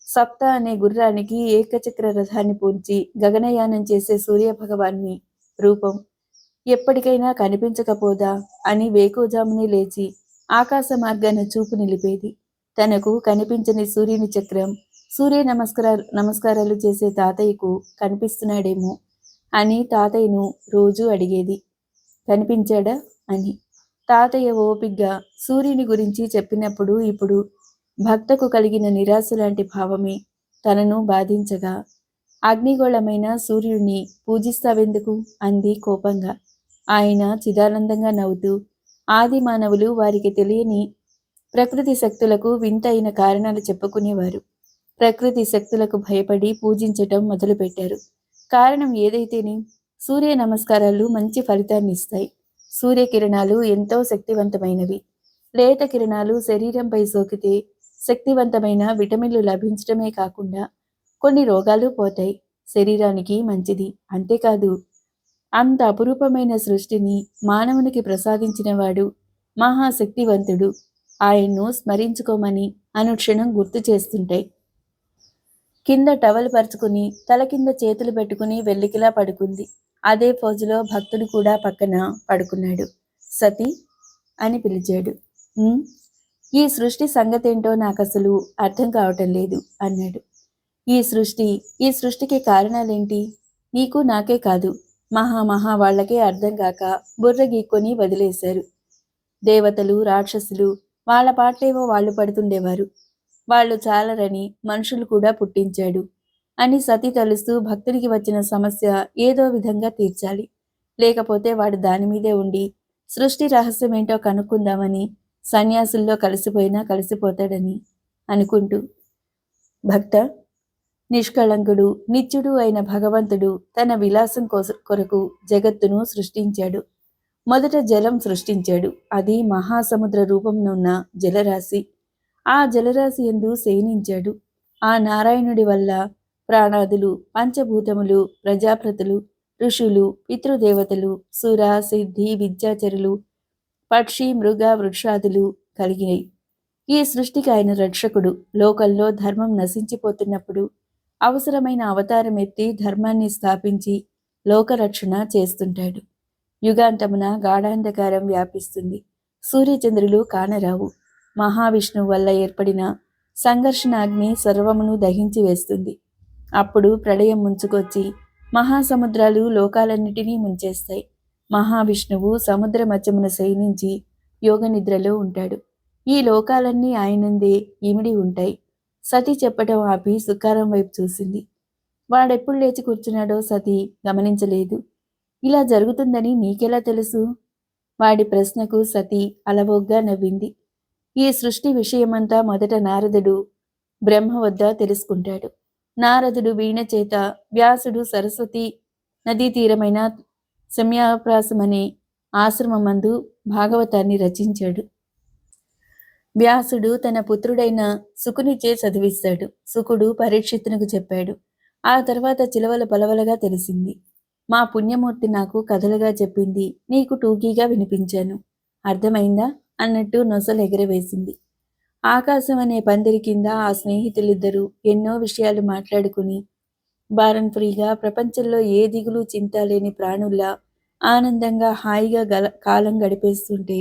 సప్త అనే గుర్రానికి ఏకచక్ర రథాన్ని పూడ్చి గగనయానం చేసే సూర్యభగవాన్ని రూపం ఎప్పటికైనా కనిపించకపోదా అని వేకువజామునే లేచి ఆకాశ మార్గాన చూపు నిలిపేది. తనకు కనిపించని సూర్యుని చక్రం సూర్య నమస్కారాలు చేసే తాతయ్యకు కనిపిస్తున్నాడేమో అని తాతయ్యను రోజూ అడిగేది. కనిపించాడా అని. తాతయ్య ఓపిగ్గా సూర్యుని గురించి చెప్పినప్పుడు ఇప్పుడు భక్తకు కలిగిన నిరాశ లాంటి భావమే తనను బాధించగా, అగ్నిగోళమైన సూర్యుడిని పూజిస్తావెందుకు అంది కోపంగా. ఆయన చిదానందంగా నవ్వుతూ, ఆది మానవులు వారికి తెలియని ప్రకృతి శక్తులకు వింతైన కారణాలు చెప్పుకునేవారు. ప్రకృతి శక్తులకు భయపడి పూజించటం మొదలుపెట్టారు. కారణం ఏదైతేనే సూర్య నమస్కారాలు మంచి ఫలితాన్ని ఇస్తాయి. సూర్యకిరణాలు ఎంతో శక్తివంతమైనవి. లేత కిరణాలు శరీరంపై సోకితే శక్తివంతమైన విటమిన్లు లభించడమే కాకుండా కొన్ని రోగాలు పోతాయి. శరీరానికి మంచిది. అంతేకాదు, అంత అపురూపమైన సృష్టిని మానవునికి ప్రసాదించినవాడు మహాశక్తివంతుడు. ఆయన్ను స్మరించుకోమని అనుక్షణం గుర్తు చేస్తుంటాయి. కింద టవల్ పరుచుకుని తల కింద చేతులు పెట్టుకుని వెల్లికిలా పడుకుంది. అదే పోజులో భక్తుడు కూడా పక్కన పడుకున్నాడు. సతి అని పిలిచాడు. ఈ సృష్టి సంగతేంటో నాకసలు అర్థం కావటం లేదు అన్నాడు. ఈ సృష్టికి కారణాలేంటి? నీకు నాకే కాదు, మహా వాళ్లకే అర్థం కాక బుర్ర గీక్కొని వదిలేశారు. దేవతలు, రాక్షసులు వాళ్ళ పాటలేవో వాళ్ళు పడుతుండేవారు. వాళ్ళు చాలరని మనుషులు కూడా పుట్టించాడు అని సతి తలుస్తూ భక్తుడికి వచ్చిన సమస్య ఏదో విధంగా తీర్చాలి. లేకపోతే వాడు దానిమీదే ఉండి సృష్టి రహస్యమేంటో కనుక్కుందామని సన్యాసుల్లో కలిసిపోయినా కలిసిపోతాడని అనుకుంటూ, భక్త, నిష్కళంకుడు నిత్యుడు అయిన భగవంతుడు తన విలాసం కొరకు జగత్తును సృష్టించాడు. మొదట జలం సృష్టించాడు. అది మహాసముద్ర రూపంనున్న జలరాశి. ఆ జలరాశి యందు శయనించాడు. ఆ నారాయణుడి వల్ల ప్రాణాదులు, పంచభూతములు, ప్రజాప్రతులు, ఋషులు, పితృదేవతలు, సుర, సిద్ధి, విద్యాచరులు, పక్షి, మృగ, వృక్షాదులు కలిగినాయి. ఈ సృష్టికి ఆయన రక్షకుడు. లోకంలో ధర్మం నశించిపోతున్నప్పుడు అవసరమైన అవతారం ఎత్తి ధర్మాన్ని స్థాపించి లోకరక్షణ చేస్తుంటాడు. యుగాంతమున గాఢాంధకారం వ్యాపిస్తుంది. సూర్యచంద్రులు కానరావు. మహావిష్ణువు వల్ల ఏర్పడిన సంఘర్షణాగ్ని సర్వమును దహించి వేస్తుంది. అప్పుడు ప్రళయం ముంచుకొచ్చి మహాసముద్రాలు లోకాలన్నిటినీ ముంచేస్తాయి. మహావిష్ణువు సముద్ర మధ్యమున శయనించి యోగనిద్రలో ఉంటాడు. ఈ లోకాలన్నీ ఆయనందే ఇమిడి ఉంటాయి. సతి చెప్పటం ఆపి సుకారం వైపు చూసింది. వాడెప్పుడు లేచి కూర్చున్నాడో సతి గమనించలేదు. ఇలా జరుగుతుందని నీకెలా తెలుసు? వాడి ప్రశ్నకు సతి అలవోగ్గా నవ్వింది. ఈ సృష్టి విషయమంతా మొదట నారదుడు బ్రహ్మ వద్ద తెలుసుకుంటాడు. నారదుడు వీణ చేత, వ్యాసుడు సరస్వతి నదీ తీరమైన శమ్యాప్రాసమనే ఆశ్రమమందు భాగవతాన్ని రచించాడు. వ్యాసుడు తన పుత్రుడైన సుకునిచే చదివిస్తాడు. సుకుడు పరీక్షిత్తునకు చెప్పాడు. ఆ తర్వాత చిలవల పలవలగా తెలిసింది. మా పుణ్యమూర్తి నాకు కథలుగా చెప్పింది, నీకు టూకీగా వినిపించాను. అర్థమైందా అన్నట్టు నొసలు ఎగరవేసింది. ఆకాశం అనే పందిరి కింద ఆ స్నేహితులిద్దరూ ఎన్నో విషయాలు మాట్లాడుకుని ఫ్రీగా ప్రపంచంలో ఏ దిగులు చింత లేని ప్రాణుల్లా ఆనందంగా హాయిగా కాలం గడిపేస్తుంటే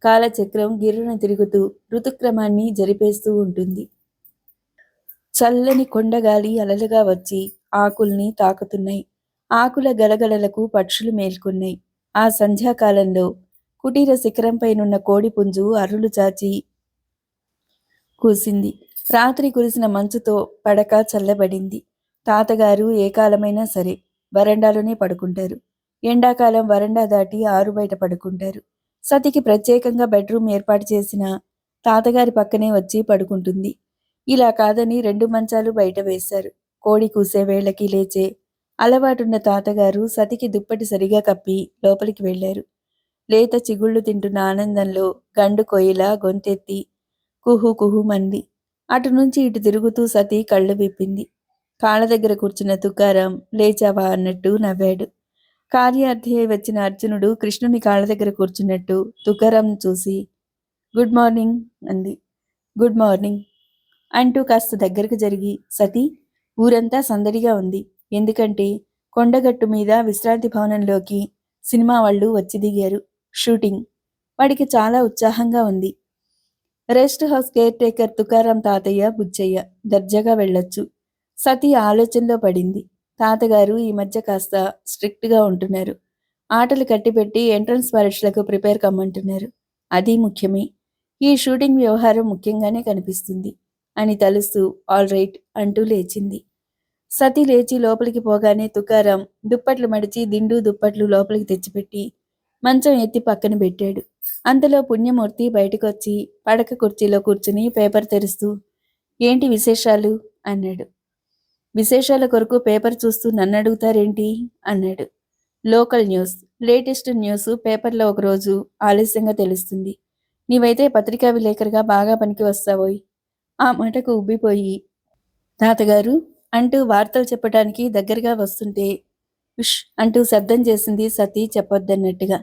కాలచక్రం గిర్రున తిరుగుతూ ఋతుక్రమాన్ని జరిపేస్తూ ఉంటుంది. చల్లని కొండగాలి అలలుగా వచ్చి ఆకుల్ని తాకుతున్నాయి. ఆకుల గలగలలకు పక్షులు మేల్కొన్నాయి. ఆ సంధ్యాకాలంలో కుటీర శిఖరంపైనున్న కోడిపుంజు అర్రులు చాచి కూసింది. రాత్రి కురిసిన మంచుతో పడక చల్లబడింది. తాతగారు ఏ కాలమైనా సరే వరండాలోనే పడుకుంటారు. ఎండాకాలం వరండా దాటి ఆరు బయట పడుకుంటారు. సతికి ప్రత్యేకంగా బెడ్రూమ్ ఏర్పాటు చేసిన తాతగారి పక్కనే వచ్చి పడుకుంటుంది. ఇలా కాదని 2 మంచాలు బయట వేశారు. కోడి కూసే వేళకి లేచే అలవాటున్న తాతగారు సతికి దుప్పటి సరిగా కప్పి లోపలికి వెళ్లారు. లేత చిగుళ్ళు తింటున్న ఆనందంలో గండు కొయ్యలా గొంతెత్తి కుహు కుహుమంది. అటు నుంచి ఇటు తిరుగుతూ సతి కళ్ళు విప్పింది. కాళ్ళ దగ్గర కూర్చున్న తుకారాం లేచావా అన్నట్టు నవ్వాడు. కార్యార్థి అయి వచ్చిన అర్జునుడు కృష్ణుని కాళ్ళ దగ్గర కూర్చున్నట్టు తుకారాం చూసి గుడ్ మార్నింగ్ అంది. గుడ్ మార్నింగ్ అంటూ కాస్త దగ్గరకు జరిగి, సతీ, ఊరంతా సందడిగా ఉంది. ఎందుకంటే కొండగట్టు మీద విశ్రాంతి భవనంలోకి సినిమా వాళ్ళు వచ్చి దిగారు. షూటింగ్. వాడికి చాలా ఉత్సాహంగా ఉంది. Rest house care taker Tukaram తాతయ్య బుచ్చయ్య దర్జాగా వెళ్ళొచ్చు. సతీ ఆలోచనలో పడింది. తాతగారు ఈ మధ్య కాస్త స్ట్రిక్ట్గా ఉంటున్నారు. ఆటలు కట్టిపెట్టి ఎంట్రన్స్ పరీక్షలకు ప్రిపేర్ కమ్మంటున్నారు. అది ముఖ్యమే. ఈ షూటింగ్ వ్యవహారం ముఖ్యంగానే కనిపిస్తుంది అని తలుస్తూ ఆల్ రైట్ అంటూ లేచింది. సతీ లేచి లోపలికి పోగానే తుకారాం దుప్పట్లు మడిచి దిండు దుప్పట్లు లోపలికి తెచ్చిపెట్టి మంచం ఎత్తి పక్కన పెట్టాడు. అంతలో పుణ్యమూర్తి బయటకొచ్చి పడక కుర్చీలో కూర్చుని పేపర్ తెరుస్తూ ఏంటి విశేషాలు అన్నాడు. విశేషాల కొరకు పేపర్ చూస్తూ నన్ను అడుగుతారేంటి అన్నాడు. లోకల్ న్యూస్, లేటెస్ట్ న్యూస్ పేపర్లో ఒకరోజు ఆలస్యంగా తెలుస్తుంది. నీవైతే పత్రికా విలేకరుగా బాగా పనికి వస్తావోయ్. ఆ మాటకు ఉబ్బిపోయి తాతగారు అంటూ వార్తలు చెప్పటానికి దగ్గరగా వస్తుంటే ఉష్ అంటూ శబ్దం చేసింది సతీ చెప్పొద్దన్నట్టుగా.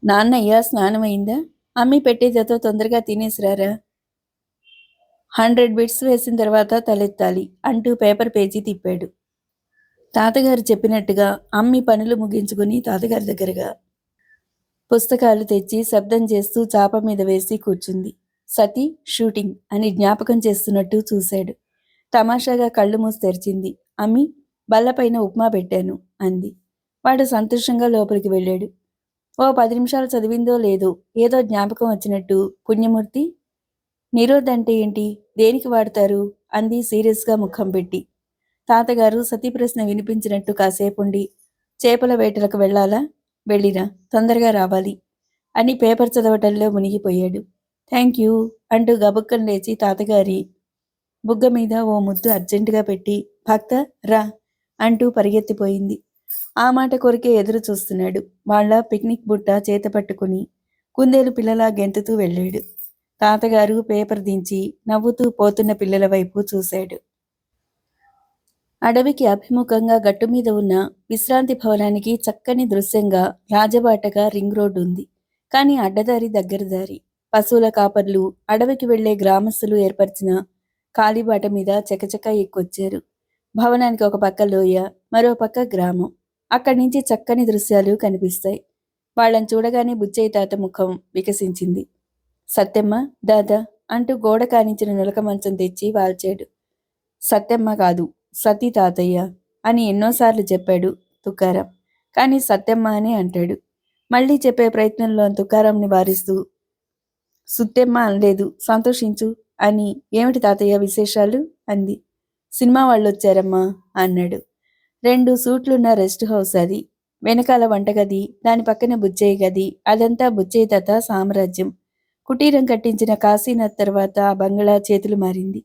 నాన్నయ్య స్నానమైందా? అమ్మి పెట్టేదతో తొందరగా తినేసిరారా. 100 బిట్స్ వేసిన తర్వాత తలెత్తాలి అంటూ పేపర్ పేజీ తిప్పాడు. తాతగారు చెప్పినట్టుగా అమ్మి పనులు ముగించుకుని తాతగారి దగ్గరగా పుస్తకాలు తెచ్చి శబ్దం చేస్తూ చాప మీద వేసి కూర్చుంది. సతీ షూటింగ్ అని జ్ఞాపకం చేస్తున్నట్టు చూశాడు. తమాషాగా కళ్ళు మూసి తెరిచింది. అమ్మి బల్లపైన ఉప్మా పెట్టాను అంది. వాడు సంతోషంగా లోపలికి వెళ్ళాడు. ఓ 10 నిమిషాలు చదివిందో లేదో ఏదో జ్ఞాపకం వచ్చినట్టు పుణ్యమూర్తి, నిరోధ్ అంటే ఏంటి, దేనికి వాడతారు అంది సీరియస్గా ముఖం పెట్టి. తాతగారు సతీ ప్రశ్న వినిపించినట్టు కాసేపుండి చేపల వేటలకు వెళ్ళాలా, వెళ్ళిరా, తొందరగా రావాలి అని పేపర్ చదవటంలో మునిగిపోయాడు. థ్యాంక్ యూ అంటూ గబుక్కం లేచి తాతగారి బుగ్గ మీద ఓ ముద్దు అర్జెంటుగా పెట్టి భక్త రా అంటూ పరిగెత్తిపోయింది. ఆ మాట కొరికే ఎదురు చూస్తున్నాడు. వాళ్ళ పిక్నిక్ బుట్ట చేత పట్టుకుని కుందేలు పిల్లలా గెంతుతూ వెళ్ళాడు. తాతగారు పేపర్ దించి నవ్వుతూ పోతున్న పిల్లల వైపు చూశాడు. అడవికి అభిముఖంగా గట్టుమీద ఉన్న విశ్రాంతి భవనానికి చక్కని దృశ్యంగా రాజబాటగా రింగ్ రోడ్డు ఉంది. కానీ అడ్డదారి దగ్గర దారి. పశువుల కాపర్లు, అడవికి వెళ్లే గ్రామస్తులు ఏర్పరిచిన కాలిబాట మీద చకచక ఎక్కొచ్చారు. భవనానికి ఒక పక్క లోయ, మరో పక్క గ్రామం. అక్కడి నుంచి చక్కని దృశ్యాలు కనిపిస్తాయి. వాళ్ళని చూడగానే బుచ్చయ్య తాత ముఖం వికసించింది. సత్యమ్మ, దాదా అంటూ గోడ కానించిన నులక మంచం తెచ్చి వాల్చాడు. సత్యమ్మ కాదు, సతీ తాతయ్య అని ఎన్నోసార్లు చెప్పాడు తుకారాం. కానీ సత్యమ్మ అనే అంటాడు. మళ్ళీ చెప్పే ప్రయత్నంలో తుకారాంని వారిస్తూ సుత్తెమ్మ అనలేదు, సంతోషించు అని. ఏమిటి తాతయ్య విశేషాలు అంది. సినిమా వాళ్ళొచ్చారమ్మా అన్నాడు. 2 సూట్లున్న రెస్ట్ హౌస్ అది. వెనకాల వంటగది, దాని పక్కన బుచ్చయ్య గది, అదంతా బుచ్చయ్య తాత సామ్రాజ్యం. కుటీరం కట్టించిన కాశీనాథ్ తర్వాత ఆ బంగళా చేతులు మారింది.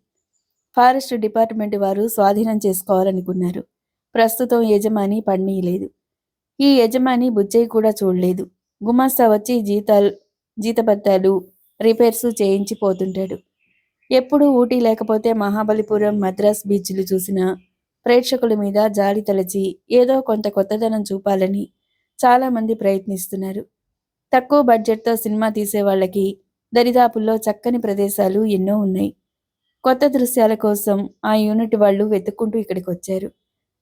ఫారెస్ట్ డిపార్ట్మెంట్ వారు స్వాధీనం చేసుకోవాలనుకున్నారు. ప్రస్తుతం యజమాని పన్నీయలేదు. ఈ యజమాని బుజ్జయ్య కూడా చూడలేదు. గుమాస్తా వచ్చి జీతబత్తాలు రిపేర్సు చేయించిపోతుంటాడు. ఎప్పుడూ ఊటీ లేకపోతే మహాబలిపురం, మద్రాస్ బీచ్లు చూసిన ప్రేక్షకుల మీద జాలి తలచి ఏదో కొంత కొత్తదనం చూపాలని చాలామంది ప్రయత్నిస్తున్నారు. తక్కువ బడ్జెట్తో సినిమా తీసేవాళ్లకి దరిదాపుల్లో చక్కని ప్రదేశాలు ఎన్నో ఉన్నాయి. కొత్త దృశ్యాల కోసం ఆ యూనిట్ వాళ్ళు వెతుక్కుంటూ ఇక్కడికి వచ్చారు.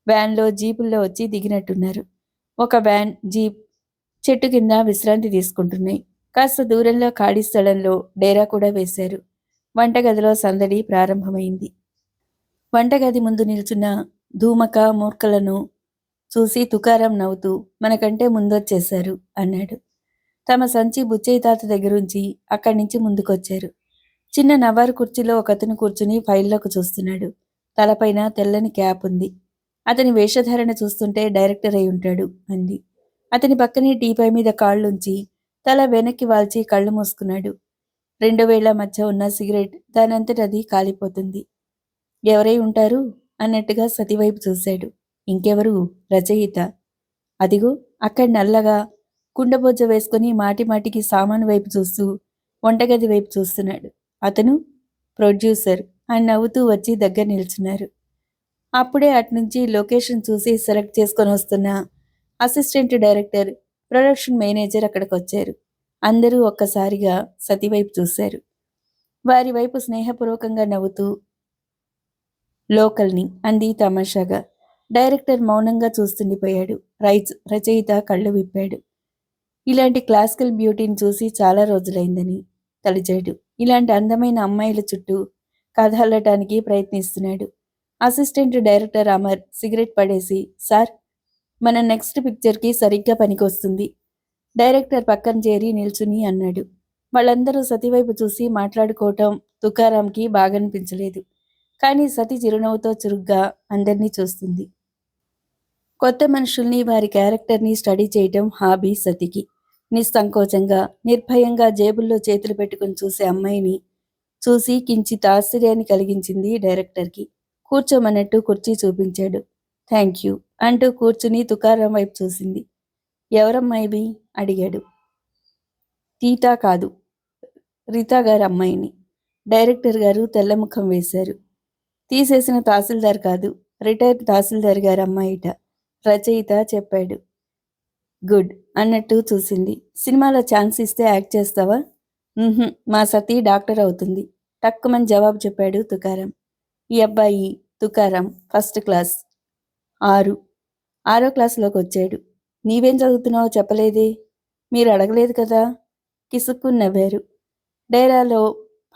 వ్యాన్లో, జీపుల్లో వచ్చి దిగినట్టున్నారు. ఒక వ్యాన్, జీప్ చెట్టు కింద విశ్రాంతి తీసుకుంటున్నాయి. కాస్త దూరంలో ఖాళీ స్థలంలో డేరా కూడా వేశారు. వంటగదిలో సందడి ప్రారంభమైంది. వంటగది ముందు నిల్చున్న ధూమక మూర్ఖలను చూసి తుకారాం నవ్వుతూ, మనకంటే ముందొచ్చేశారు అన్నాడు. తమ సంచి బుచ్చయ్య తాత దగ్గరుంచి అక్కడి నుంచి ముందుకొచ్చారు. చిన్న నవ్వారు కుర్చీలో ఒకతను కూర్చుని ఫైల్లోకి చూస్తున్నాడు. తలపైన తెల్లని క్యాప్ ఉంది. అతని వేషధారణ చూస్తుంటే డైరెక్టర్ అయి ఉంటాడు అంది. అతని పక్కనే టీపై మీద కాళ్ళుంచి తల వెనక్కి వాల్చి కళ్ళు మూసుకున్నాడు. 2 వేళ్ల మధ్య ఉన్న సిగరెట్ దానంతటది కాలిపోతుంది. ఎవరై ఉంటారు అన్నట్టుగా సతివైపు చూశాడు. ఇంకెవరు, రచయిత. అదిగో అక్కడ నల్లగా కుండబొజ్జ వేసుకుని మాటిమాటికి సామాను వైపు చూస్తూ వంటగది వైపు చూస్తున్నాడు. అతను ప్రొడ్యూసర్ అని నవ్వుతూ వచ్చి దగ్గర నిల్చున్నారు. అప్పుడే అట్నుంచి లొకేషన్ చూసి సెలెక్ట్ చేసుకొని వస్తున్న అసిస్టెంట్ డైరెక్టర్, ప్రొడక్షన్ మేనేజర్ అక్కడికొచ్చారు. అందరూ ఒక్కసారిగా సతివైపు చూశారు. వారి వైపు స్నేహపూర్వకంగా నవ్వుతూ, లోకల్ని అంది తమాషాగా. డైరెక్టర్ మౌనంగా చూస్తుండిపోయాడు. రచయిత కళ్ళు విప్పాడు. ఇలాంటి క్లాసికల్ బ్యూటీని చూసి చాలా రోజులైందని తలిచాడు. ఇలాంటి అందమైన అమ్మాయిల చుట్టూ కథ అల్లటానికి ప్రయత్నిస్తున్నాడు. అసిస్టెంట్ డైరెక్టర్ అమర్ సిగరెట్ పడేసి, సార్, మన నెక్స్ట్ పిక్చర్కి సరిగ్గా పనికొస్తుంది. డైరెక్టర్ పక్కన చేరి నిల్చుని అన్నాడు. వాళ్ళందరూ సతివైపు చూసి మాట్లాడుకోవటం తుకారాంకి బాగనిపించలేదు. కానీ సతి చిరునవ్వుతో చురుగ్గా అందర్నీ చూస్తుంది. కొత్త మనుషుల్ని, వారి క్యారెక్టర్ని స్టడీ చేయటం హాబీ సతికి. నిస్సంకోచంగా, నిర్భయంగా జేబుల్లో చేతులు పెట్టుకుని చూసే అమ్మాయిని చూసి కించిత్ ఆశ్చర్యాన్ని కలిగించింది డైరెక్టర్కి. కూర్చోమన్నట్టు కుర్చీ చూపించాడు. థ్యాంక్ యూ అంటూ కూర్చుని తుకారాం వైపు చూసింది. ఎవరమ్మాయివి అడిగాడు. తీతా కాదు, రీతా గారి అమ్మాయిని. డైరెక్టర్ గారు తెల్లముఖం వేశారు. తీసేసిన తహసీల్దార్ కాదు, రిటైర్డ్ తహసీల్దార్ గారి అమ్మాయిట, రచయిత చెప్పాడు. గుడ్ అన్నట్టు చూసింది. సినిమాలో ఛాన్స్ ఇస్తే యాక్ట్ చేస్తావా? మా సతీ డాక్టర్ అవుతుంది, టక్కుమని జవాబు చెప్పాడు తుకారాం. ఈ అబ్బాయి తుకారాం ఫస్ట్ క్లాస్, 6వ క్లాసులోకి వచ్చాడు. నీవేం చదువుతున్నావో చెప్పలేదే? మీరు అడగలేదు కదా? కిసుక్కుని నవ్వారు. డైరాలో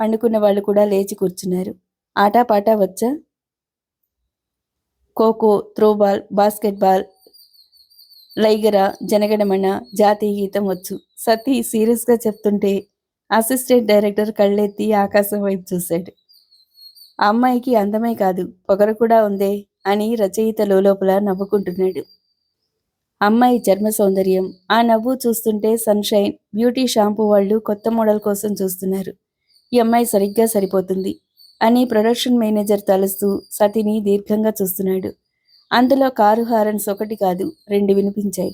పండుకున్న వాళ్ళు కూడా లేచి కూర్చున్నారు. ఆటాపాటా వచ్చా? ఖోఖో, త్రోబాల్, బాస్కెట్బాల్, లైగర, జనగణమన, జాతీయ గీతం వచ్చు. సతీ సీరియస్గా చెప్తుంటే అసిస్టెంట్ డైరెక్టర్ కళ్ళెత్తి ఆకాశం వైపు చూశాడు. ఆ అమ్మాయికి అందమే కాదు, పొగరు కూడా ఉందే అని రచయిత లోపల నవ్వుకుంటున్నాడు. అమ్మాయి చర్మ సౌందర్యం, ఆ నవ్వు చూస్తుంటే సన్షైన్ బ్యూటీ షాంపూ వాళ్ళు కొత్త మోడల్ కోసం చూస్తున్నారు. ఈ అమ్మాయి సరిగ్గా సరిపోతుంది అని ప్రొడక్షన్ మేనేజర్ తలుస్తూ సతిని దీర్ఘంగా చూస్తున్నాడు. అందులో కారు హారన్స్ ఒకటి కాదు, 2 వినిపించాయి.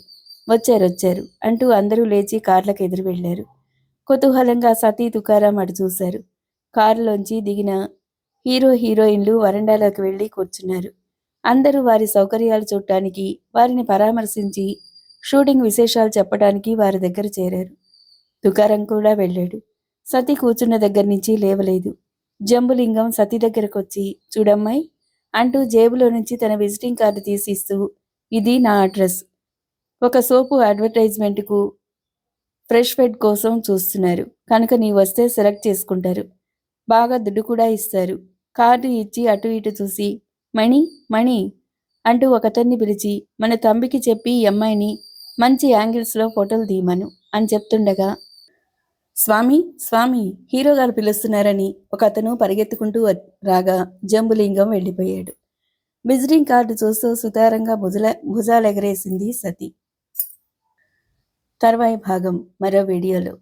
వచ్చారు అంటూ అందరూ లేచి కార్లకు ఎదురు వెళ్లారు. కుతూహలంగా సతీ, తుకారాం అటు చూశారు. కారులోంచి దిగిన హీరో, హీరోయిన్లు వరండాలోకి వెళ్లి కూర్చున్నారు. అందరూ వారి సౌకర్యాలు చూడటానికి, వారిని పరామర్శించి షూటింగ్ విశేషాలు చెప్పడానికి వారి దగ్గర చేరారు. తుకారాం కూడా వెళ్ళాడు. సతి కూర్చున్న దగ్గర నుంచి లేవలేదు. జంబులింగం సతి దగ్గరకొచ్చి, చూడమ్మాయి అంటూ జేబులో నుంచి తన విజిటింగ్ కార్డు తీసిస్తూ, ఇది నా అడ్రస్. ఒక సోపు అడ్వర్టైజ్మెంట్కు ఫ్రెష్ ఫెడ్ కోసం చూస్తున్నారు కనుక నీ వస్తే సెలెక్ట్ చేసుకుంటారు. బాగా దుడ్డు కూడా ఇస్తారు. కార్డు ఇచ్చి అటు ఇటు చూసి, మణి మణి అంటూ ఒకతన్ని పిలిచి, మన తంబికి చెప్పి ఈ అమ్మాయిని మంచి యాంగిల్స్లో ఫోటోలు తీయమను అని చెప్తుండగా, స్వామి స్వామి, హీరో గారు పిలుస్తున్నారని ఒక అతను పరిగెత్తుకుంటూ రాగా జంబులింగం వెళ్ళిపోయాడు. విజిటింగ్ కార్డు చూస్తూ సుతారంగా భుజాలెగరేసింది సతి. తర్వాయి భాగం మరో వీడియోలో.